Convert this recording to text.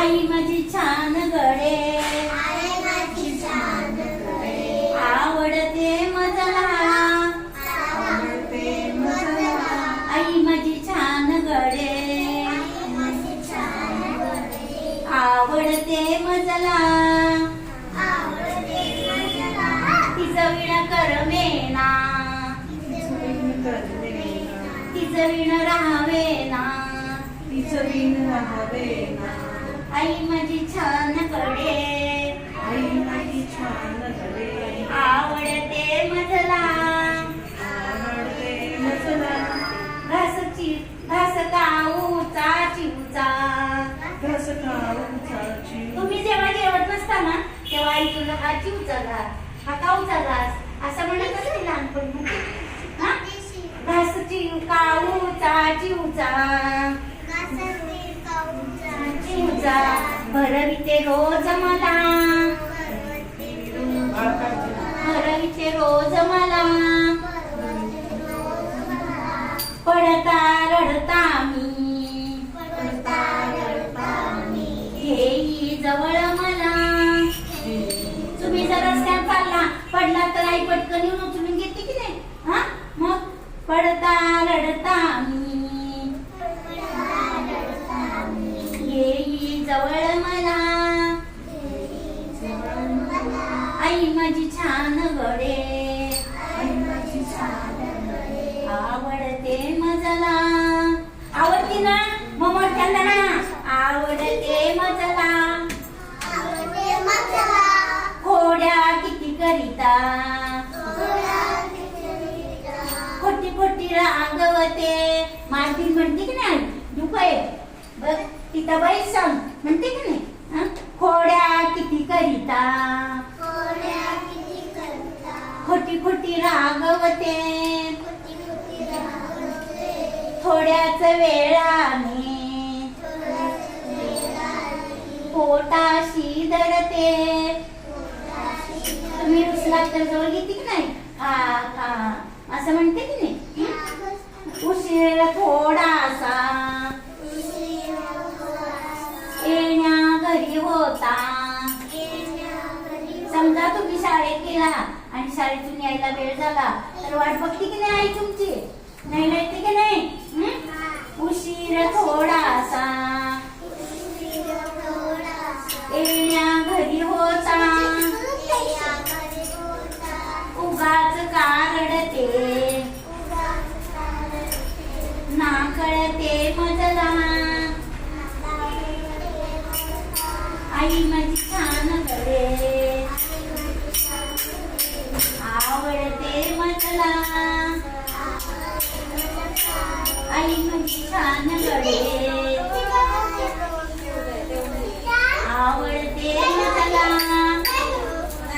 आई माझी छान गडे, आवडते मजला, आई माझी छान गडे, आवडते मजला, तिचं विण करमेना, तिचं विण राहावेना, आई माझी छान गडे, आवडते मजला, घास खाऊचा चिवचा. तुम्ही जेव्हा जेवत नसता ना तेव्हा आई तुला हा चिवचा घास, हा काऊचा घास असं म्हणत असते लहानपणी. घास काऊचा चिवचा, चिवचा भरविते रोज मला, भरविते रोज मला, पडता रडता मी, येई जवळ मला. तुम्ही जर रस्त्यात चालला पडला तर आई पटकन येऊन उचलून घेते की नाही? हा मग पडता रडता मी, येई जवळ मला, आई माझी छान गडे, आवडते मजला. आवडते ना मग मोठ्यांदा ना, आवडते मजला, खोड्या किती करिता, खोटी खोटी रागवते. मारती म्हणते की नाही दुखय बघ तिथं बाई सांग म्हणते की नाही? खोड्या किती करिता, खोटी खोटी रागवते, थोड्याच वेळाने पोटाशी दडते. तुम्ही रुसला तर जवळ घेते की नाही? खा खा असं म्हणते की नाही? उशीर थोडासा येण्या घरी होता. समजा तुम्ही शाळेत गेला आणि शाळेतून यायला वेळ झाला तर वाट बघते की नाही आई तुमची? नाही येते की नाही? उशीर थोडासा येण्या घरी होता, उगाच का रडते ना कळते मजला, आई माझी छान गडे, आवडते मजला, आई माझी छान गडे.